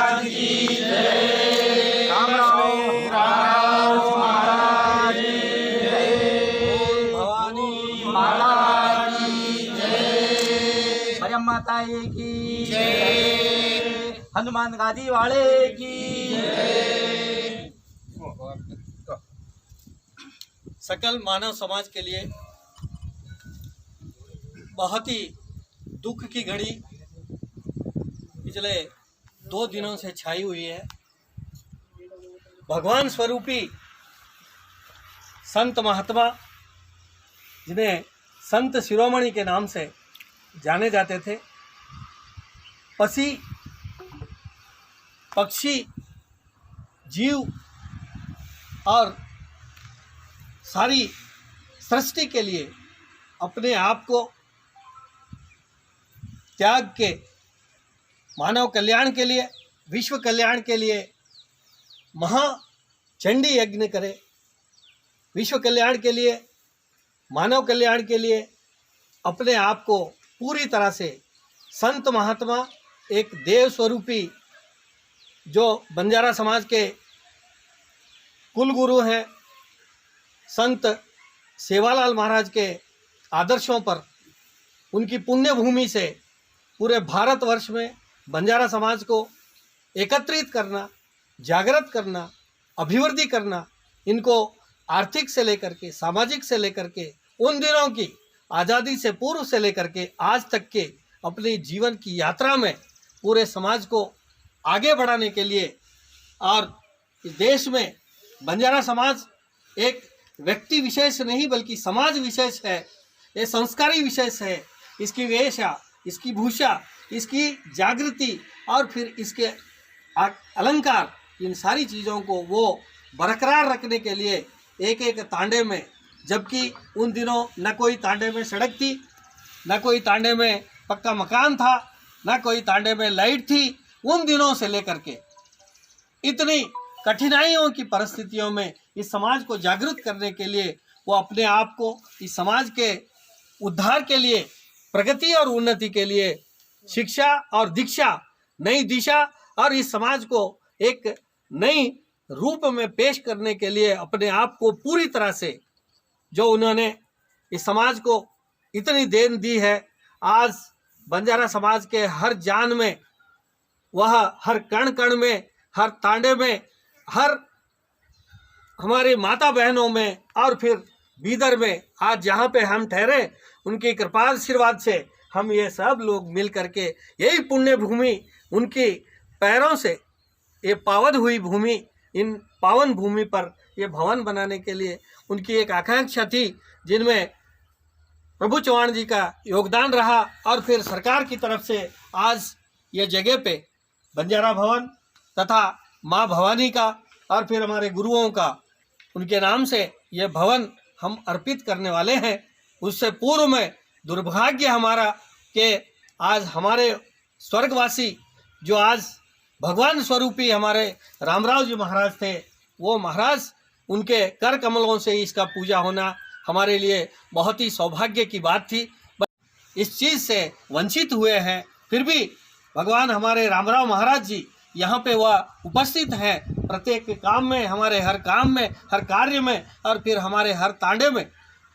महाराज की जय। रामराव महाराज की जय। भवानी माता की जय। मरियम माता की जय। हनुमान गादी वाले की जय। सकल मानव समाज के लिए बहुत ही दुख की घड़ी पिछले 2 दिनों से छाई हुई है। भगवान स्वरूपी संत महात्मा, जिन्हें संत शिरोमणि के नाम से जाने जाते थे, पशु पक्षी जीव और सारी सृष्टि के लिए अपने आप को त्याग के मानव कल्याण के लिए, विश्व कल्याण के लिए महाचंडी यज्ञ करे, विश्व कल्याण के लिए, मानव कल्याण के लिए अपने आप को पूरी तरह से संत महात्मा, एक देव स्वरूपी जो बंजारा समाज के कुलगुरु हैं, संत सेवालाल महाराज के आदर्शों पर, उनकी पुण्य भूमि से पूरे भारतवर्ष में बंजारा समाज को एकत्रित करना, जागृत करना, अभिवृद्धि करना, इनको आर्थिक से लेकर के, सामाजिक से लेकर के, उन दिनों की आज़ादी से पूर्व से लेकर के आज तक के अपने जीवन की यात्रा में पूरे समाज को आगे बढ़ाने के लिए, और इस देश में बंजारा समाज एक व्यक्ति विशेष नहीं बल्कि समाज विशेष है, ये संस्कारी विशेष है। इसकी वेशा, इसकी भूषा, इसकी जागृति और फिर इसके अलंकार, इन सारी चीज़ों को वो बरकरार रखने के लिए एक एक तांडे में, जबकि उन दिनों न कोई तांडे में सड़क थी, न कोई तांडे में पक्का मकान था, न कोई तांडे में लाइट थी, उन दिनों से लेकर के इतनी कठिनाइयों की परिस्थितियों में इस समाज को जागृत करने के लिए वो अपने आप को इस समाज के उद्धार के लिए, प्रगति और उन्नति के लिए शिक्षा और दीक्षा, नई दिशा और इस समाज को एक नई रूप में पेश करने के लिए अपने आप को पूरी तरह से, जो उन्होंने इस समाज को इतनी देन दी है, आज बंजारा समाज के हर जान में, वह हर कण कण में, हर तांडे में, हर हमारे माता बहनों में और फिर बीदर में, आज जहाँ पे हम ठहरे, उनकी कृपा आशीर्वाद से हम ये सब लोग मिल करके यही पुण्य भूमि, उनकी पैरों से ये पावन हुई भूमि, इन पावन भूमि पर ये भवन बनाने के लिए उनकी एक आकांक्षा थी, जिनमें प्रभु चौहान जी का योगदान रहा, और फिर सरकार की तरफ से आज ये जगह पे बंजारा भवन तथा माँ भवानी का और फिर हमारे गुरुओं का, उनके नाम से ये भवन हम अर्पित करने वाले हैं। उससे पूर्व में दुर्भाग्य हमारा कि आज हमारे स्वर्गवासी, जो आज भगवान स्वरूपी हमारे रामराव जी महाराज थे, वो महाराज, उनके कर कमलों से इसका पूजा होना हमारे लिए बहुत ही सौभाग्य की बात थी। इस चीज़ से वंचित हुए हैं, फिर भी भगवान हमारे रामराव महाराज जी यहाँ पे वह उपस्थित हैं, प्रत्येक काम में, हमारे हर काम में, हर कार्य में, और फिर हमारे हर तांडे में,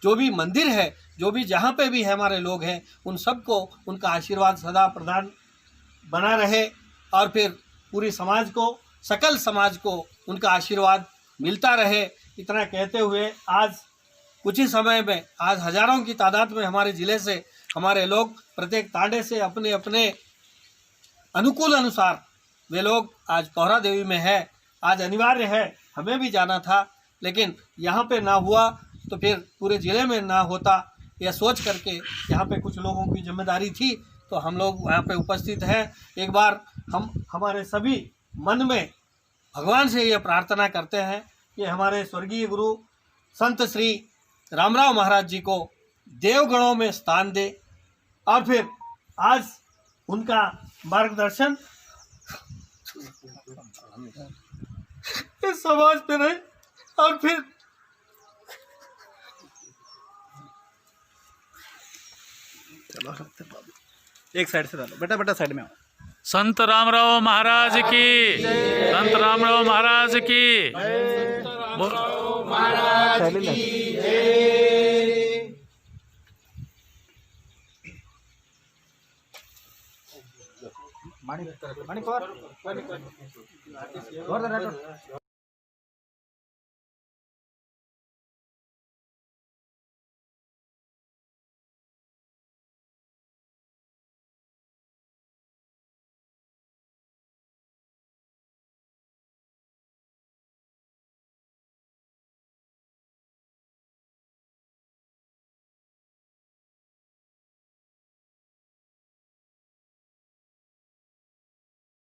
जो भी मंदिर है, जो भी जहाँ पे भी है हमारे लोग हैं, उन सबको उनका आशीर्वाद सदा प्रदान बना रहे, और फिर पूरी समाज को, सकल समाज को उनका आशीर्वाद मिलता रहे। इतना कहते हुए आज कुछ ही समय में, आज हजारों की तादाद में हमारे ज़िले से हमारे लोग प्रत्येक तांडे से अपने अपने अनुकूल अनुसार वे लोग आज पौरा देवी में है। आज अनिवार्य है, हमें भी जाना था, लेकिन यहाँ पे ना हुआ तो फिर पूरे ज़िले में ना होता, यह सोच करके यहाँ पे कुछ लोगों की जिम्मेदारी थी, तो हम लोग यहाँ पे उपस्थित हैं। एक बार हम हमारे सभी मन में भगवान से ये प्रार्थना करते हैं कि हमारे स्वर्गीय गुरु संत श्री रामराव महाराज जी को देवगणों में स्थान दे, और फिर आज उनका मार्गदर्शन इस समाज पे रहे, और फिर एक साइड से डालो बेटा, बेटा साइड में आओ। संत रामराव महाराज की, संत रामराव महाराज की। महाराज की जय।